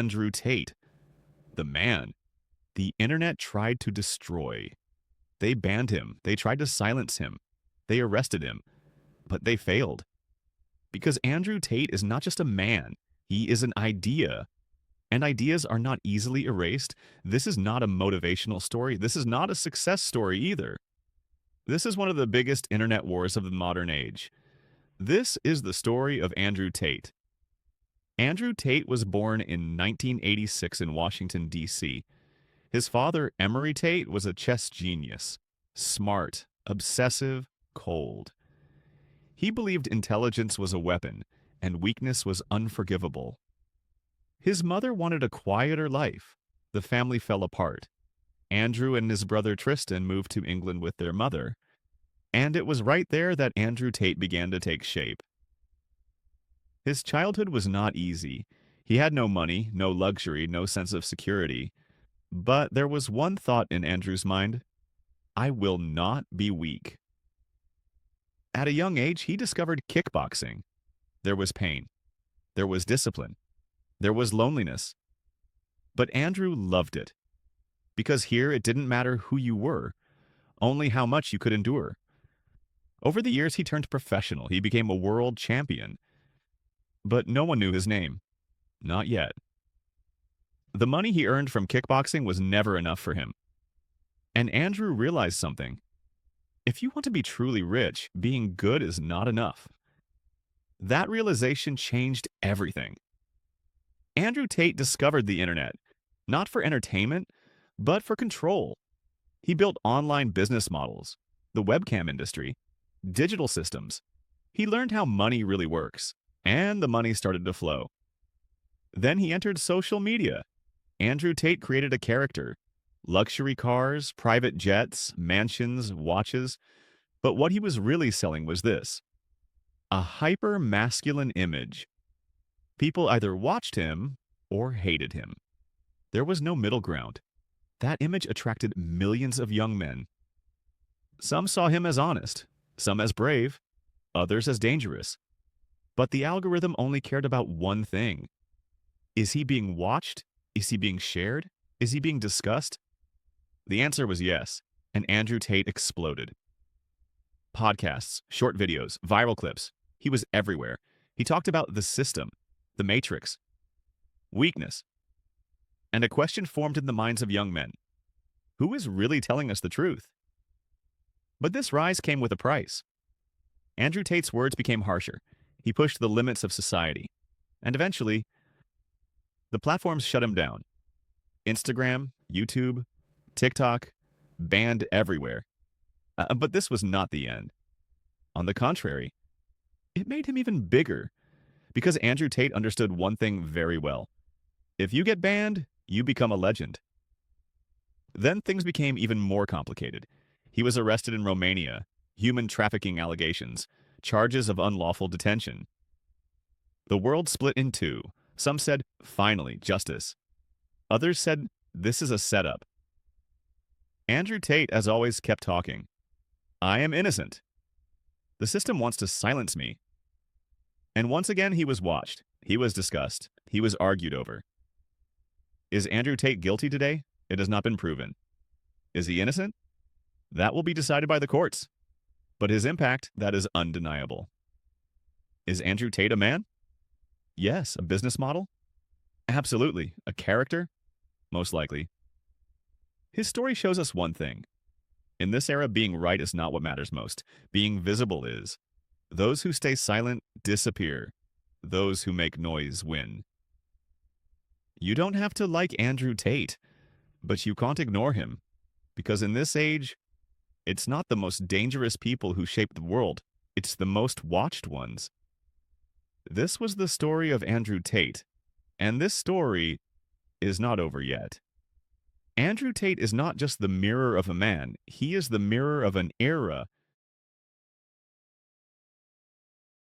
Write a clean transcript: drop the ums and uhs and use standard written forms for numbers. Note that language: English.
Andrew Tate, the man the internet tried to destroy. They banned him. They tried to silence him. They arrested him, but they failed. Because Andrew Tate is not just a man, he is an idea. And ideas are not easily erased. This is not a motivational story. This is not a success story either. This is one of the biggest internet wars of the modern age. This is the story of Andrew Tate. Andrew Tate was born in 1986 in Washington, D.C. His father, Emory Tate, was a chess genius. Smart, obsessive, cold. He believed intelligence was a weapon and weakness was unforgivable. His mother wanted a quieter life. The family fell apart. Andrew and his brother Tristan moved to England with their mother. And it was right there that Andrew Tate began to take shape. His childhood was not easy. He had no money, no luxury, no sense of security. But there was one thought in Andrew's mind: I will not be weak. At a young age, he discovered kickboxing. There was pain. There was discipline. There was loneliness. But Andrew loved it. Because here it didn't matter who you were, only how much you could endure. Over the years, he turned professional. He became a world champion. But no one knew his name. Not yet. The money he earned from kickboxing was never enough for him. And Andrew realized something. If you want to be truly rich, being good is not enough. That realization changed everything. Andrew Tate discovered the internet, not for entertainment, but for control. He built online business models, the webcam industry, digital systems. He learned how money really works, and the money started to flow. Then he entered social media. Andrew Tate created a character. Luxury cars, private jets, mansions, watches. But what he was really selling was this: a hyper-masculine image. People either watched him or hated him. There was no middle ground. That image attracted millions of young men. Some saw him as honest, some as brave, others as dangerous. But the algorithm only cared about one thing. Is he being watched? Is he being shared? Is he being discussed? The answer was yes, and Andrew Tate exploded. Podcasts, short videos, viral clips. He was everywhere. He talked about the system, the matrix, weakness. And a question formed in the minds of young men: who is really telling us the truth? But this rise came with a price. Andrew Tate's words became harsher. He pushed the limits of society. And eventually, the platforms shut him down. Instagram, YouTube, TikTok, banned everywhere. But this was not the end. On the contrary, it made him even bigger. Because Andrew Tate understood one thing very well. If you get banned, you become a legend. Then things became even more complicated. He was arrested in Romania, human trafficking allegations, charges of unlawful detention. The world split in two. Some said, finally, justice. Others said, this is a setup. Andrew Tate, as always, kept talking. I am innocent. The system wants to silence me. And once again, he was watched. He was discussed. He was argued over. Is Andrew Tate guilty today? It has not been proven. Is he innocent? That will be decided by the courts. But his impact, that is undeniable. Is Andrew Tate a man? Yes. A business model? Absolutely. A character? Most likely. His story shows us one thing. In this era, being right is not what matters most. Being visible is. Those who stay silent disappear. Those who make noise win. You don't have to like Andrew Tate, but you can't ignore him. Because in this age, it's not the most dangerous people who shape the world. It's the most watched ones. This was the story of Andrew Tate, and this story is not over yet. Andrew Tate is not just the mirror of a man. He is the mirror of an era